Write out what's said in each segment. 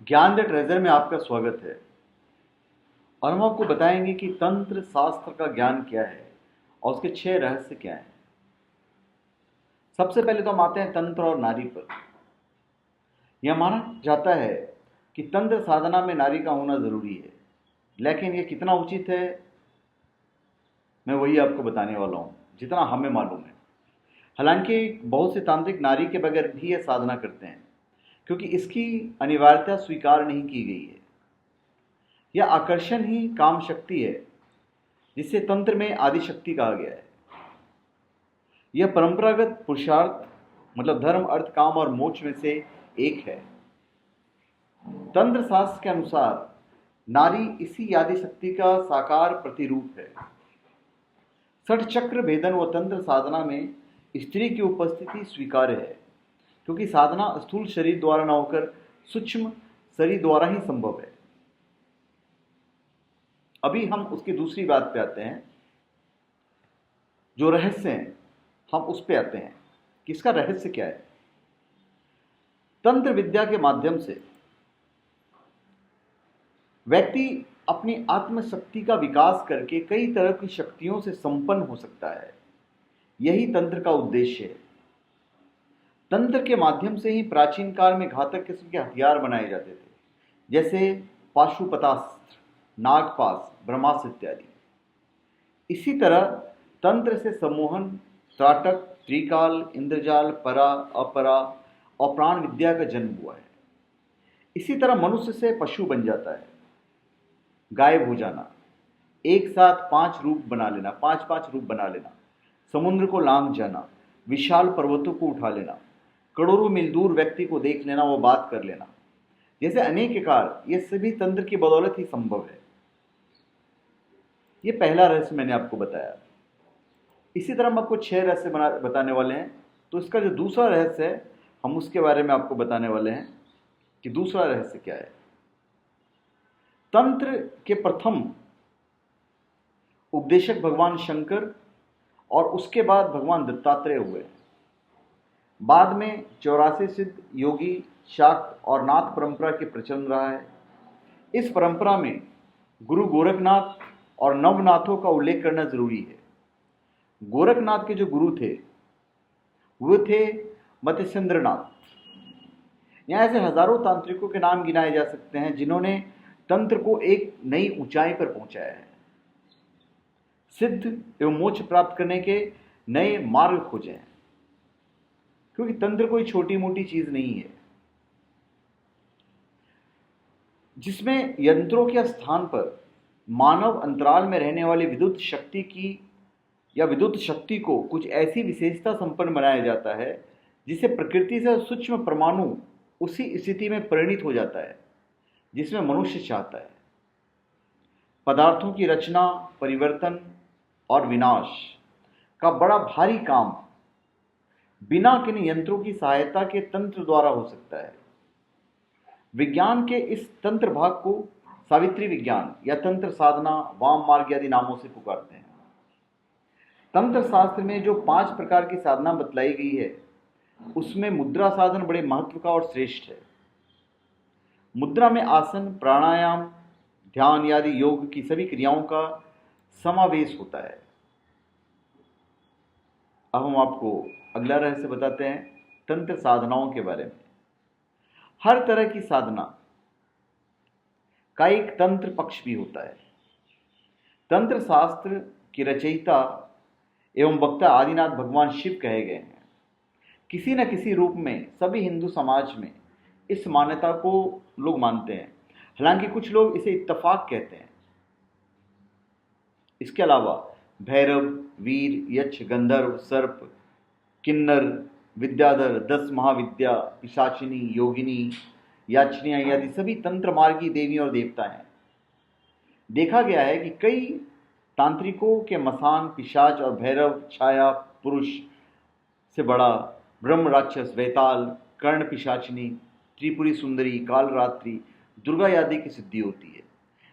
ज्ञान the treasure में आपका स्वागत है। और हम आपको बताएंगे कि तंत्र शास्त्र का ज्ञान क्या है और उसके 6 रहस्य क्या हैं। सबसे पहले तो हम आते हैं तंत्र और नारी पर। यह माना जाता है कि तंत्र साधना में नारी का होना जरूरी है, लेकिन यह कितना उचित है मैं वही आपको बताने वाला हूँ जितना हमें मालूम है। हालांकि बहुत से तांत्रिक नारी के बगैर भी यह साधना करते हैं, क्योंकि इसकी अनिवार्यता स्वीकार नहीं की गई है। यह आकर्षण ही काम शक्ति है, जिसे तंत्र में आदि शक्ति कहा गया है। यह परंपरागत पुरुषार्थ मतलब धर्म, अर्थ, काम और मोक्ष में से एक है। तंत्र शास्त्र के अनुसार नारी इसी आदि शक्ति का साकार प्रतिरूप है। षट चक्र भेदन व तंत्र साधना में स्त्री की उपस्थिति स्वीकार्य है, क्योंकि साधना स्थूल शरीर द्वारा न होकर सूक्ष्म शरीर द्वारा ही संभव है। अभी हम उसकी दूसरी बात पे आते हैं, जो रहस्य हैं हम उस पे आते हैं कि इसका रहस्य क्या है। तंत्र विद्या के माध्यम से व्यक्ति अपनी आत्मशक्ति का विकास करके कई तरह की शक्तियों से संपन्न हो सकता है। यही तंत्र का उद्देश्य है। तंत्र के माध्यम से ही प्राचीन काल में घातक किस्म के हथियार बनाए जाते थे, जैसे पाशुपतास्त्र, नागपाश, ब्रह्मास्त्र इत्यादि। इसी तरह तंत्र से सम्मोहन, त्राटक, त्रिकाल, इंद्रजाल, परा, अपरा और प्राण विद्या का जन्म हुआ है। इसी तरह मनुष्य से पशु बन जाता है, गायब हो जाना, एक साथ 5 रूप बना लेना, 5-5 रूप बना लेना, समुद्र को लांघ जाना, विशाल पर्वतों को उठा लेना, करोड़ों मील दूर व्यक्ति को देख लेना, वो बात कर लेना, जैसे अनेक कार्य, ये सभी तंत्र की बदौलत ही संभव है। ये पहला रहस्य मैंने आपको बताया। इसी तरह हम आपको 6 रहस्य बताने वाले हैं। तो इसका जो दूसरा रहस्य है हम उसके बारे में आपको बताने वाले हैं कि दूसरा रहस्य क्या है। तंत्र के प्रथम उपदेशक भगवान शंकर और उसके बाद भगवान दत्तात्रेय हुए। बाद में 84 सिद्ध, योगी, शाक्त और नाथ परंपरा के प्रचलन रहा है। इस परंपरा में गुरु गोरखनाथ और नवनाथों का उल्लेख करना जरूरी है। गोरखनाथ के जो गुरु थे वो थे मत्स्येंद्रनाथ। यहाँ ऐसे हजारों तांत्रिकों के नाम गिनाए जा सकते हैं जिन्होंने तंत्र को एक नई ऊंचाई पर पहुंचाया है, सिद्ध एवं मोक्ष प्राप्त करने के नए मार्ग खोजे हैं। क्योंकि तंत्र कोई छोटी मोटी चीज नहीं है, जिसमें यंत्रों के स्थान पर मानव अंतराल में रहने वाली विद्युत शक्ति की या विद्युत शक्ति को कुछ ऐसी विशेषता संपन्न बनाया जाता है जिसे प्रकृति से सूक्ष्म परमाणु उसी स्थिति में परिणित हो जाता है जिसमें मनुष्य चाहता है। पदार्थों की रचना, परिवर्तन और विनाश का बड़ा भारी काम बिना किन यंत्रों की सहायता के तंत्र द्वारा हो सकता है। विज्ञान के इस तंत्र भाग को सावित्री विज्ञान या तंत्र साधना, वाम मार्ग आदि नामों से पुकारते हैं। तंत्र शास्त्र में जो 5 प्रकार की साधना बतलाई गई है उसमें मुद्रा साधन बड़े महत्व का और श्रेष्ठ है। मुद्रा में आसन, प्राणायाम, ध्यान आदि योग की सभी क्रियाओं का समावेश होता है। अब हम आपको अगला रहस्य बताते हैं तंत्र साधनाओं के बारे में। हर तरह की साधना का एक तंत्र पक्ष भी होता है। तंत्र शास्त्र की रचयिता एवं वक्ता आदिनाथ भगवान शिव कहे गए हैं। किसी न किसी रूप में सभी हिंदू समाज में इस मान्यता को लोग मानते हैं। हालांकि कुछ लोग इसे इत्तफाक कहते हैं। इसके अलावा भैरव, वीर, यक्ष, गंधर्व, सर्प, किन्नर, विद्याधर, 10 महाविद्या, पिशाचिनी, योगिनी, याचनियां आदि सभी तंत्र मार्गी देवी और देवता हैं। देखा गया है कि कई तांत्रिकों के मसान, पिशाच और भैरव छाया पुरुष से बड़ा ब्रह्म राक्षस, वैताल, कर्ण पिशाचिनी, त्रिपुरी सुंदरी, कालरात्रि, दुर्गा आदि की सिद्धि होती है।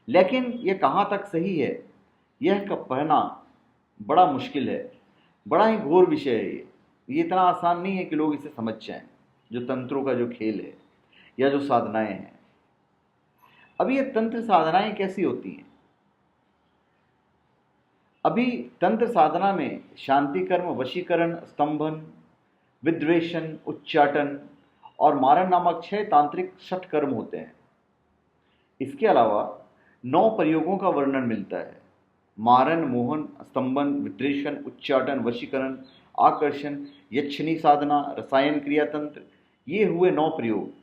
लेकिन यह कहाँ तक सही है यह कहना बड़ा मुश्किल है। बड़ा ही घोर विषय है ये इतना आसान नहीं है कि लोग इसे समझ जाएं। जो तंत्रों का जो खेल है या जो साधनाएं हैं, अभी ये तंत्र साधनाएं कैसी होती हैं? अभी तंत्र साधना में शांति कर्म, वशीकरण, स्तंभन, विद्वेषण, उच्चाटन और मारण नामक 6 तांत्रिक षट कर्म होते हैं। इसके अलावा 9 प्रयोगों का वर्णन मिलता है। मारण, मोहन, स्तंभन, विद्वेषण, उच्चाटन, वशीकरण, आकर्षण, यक्षिणी साधना, रसायन क्रिया तंत्र, ये हुए 9 प्रयोग।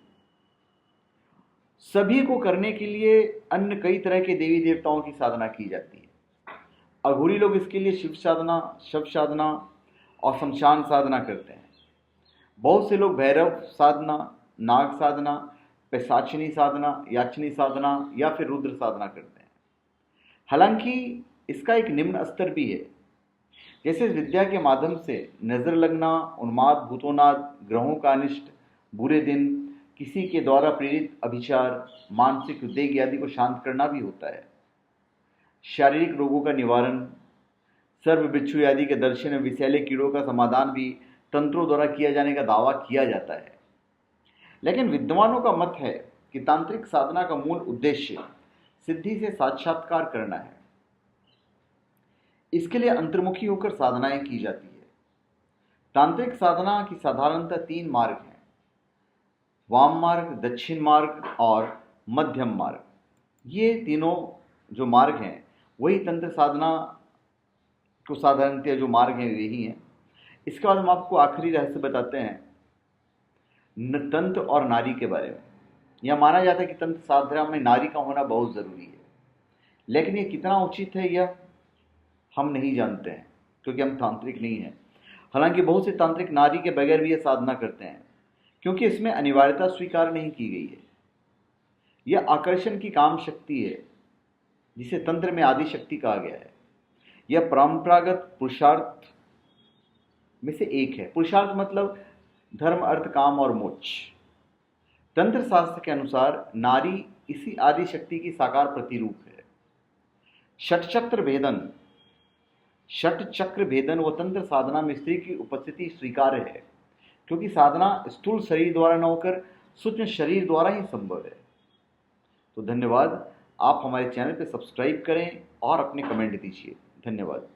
सभी को करने के लिए अन्य कई तरह के देवी देवताओं की साधना की जाती है। अघोरी लोग इसके लिए शिव साधना, शव साधना और शमशान साधना करते हैं। बहुत से लोग भैरव साधना, नाग साधना, पैशाचिनी साधना, याचनी साधना या फिर रुद्र साधना करते हैं। हालांकि इसका एक निम्न स्तर भी है, जैसे विद्या के माध्यम से नजर लगना, उन्माद, भूतोनाद, ग्रहों का अनिष्ट, बुरे दिन, किसी के द्वारा प्रेरित अभिचार, मानसिक उद्वेग आदि को शांत करना भी होता है। शारीरिक रोगों का निवारण, सर्व बिच्छू आदि के दर्शन में विषैले कीड़ों का समाधान भी तंत्रों द्वारा किया जाने का दावा किया जाता है। लेकिन विद्वानों का मत है कि तांत्रिक साधना का मूल उद्देश्य सिद्धि से साक्षात्कार करना है। इसके लिए अंतर्मुखी होकर साधनाएं की जाती है। तांत्रिक साधना की साधारणतः 3 मार्ग हैं: वाम मार्ग, दक्षिण मार्ग और मध्यम मार्ग। ये तीनों जो मार्ग हैं वही तंत्र साधना को साधारणतः जो मार्ग हैं यही हैं। इसके बाद हम आपको आखिरी रहस्य बताते हैं तंत्र और नारी के बारे में। यह माना जाता है कि तंत्र साधना में नारी का होना बहुत ज़रूरी है, लेकिन ये कितना उचित है यह हम नहीं जानते हैं, क्योंकि हम तांत्रिक नहीं हैं। हालांकि बहुत से तांत्रिक नारी के बगैर भी यह साधना करते हैं, क्योंकि इसमें अनिवार्यता स्वीकार नहीं की गई है। यह आकर्षण की काम शक्ति है, जिसे तंत्र में आदि शक्ति कहा गया है। यह परंपरागत पुरुषार्थ में से एक है। पुरुषार्थ मतलब धर्म, अर्थ, काम और मोक्ष। तंत्र शास्त्र के अनुसार नारी इसी आदि शक्ति की साकार प्रतिरूप है। षट चक्र भेदन व तंत्र साधना में स्त्री की उपस्थिति स्वीकार्य है, क्योंकि साधना स्थूल शरीर द्वारा न होकर सूक्ष्म शरीर द्वारा ही संभव है। तो धन्यवाद। आप हमारे चैनल पर सब्सक्राइब करें और अपने कमेंट दीजिए। धन्यवाद।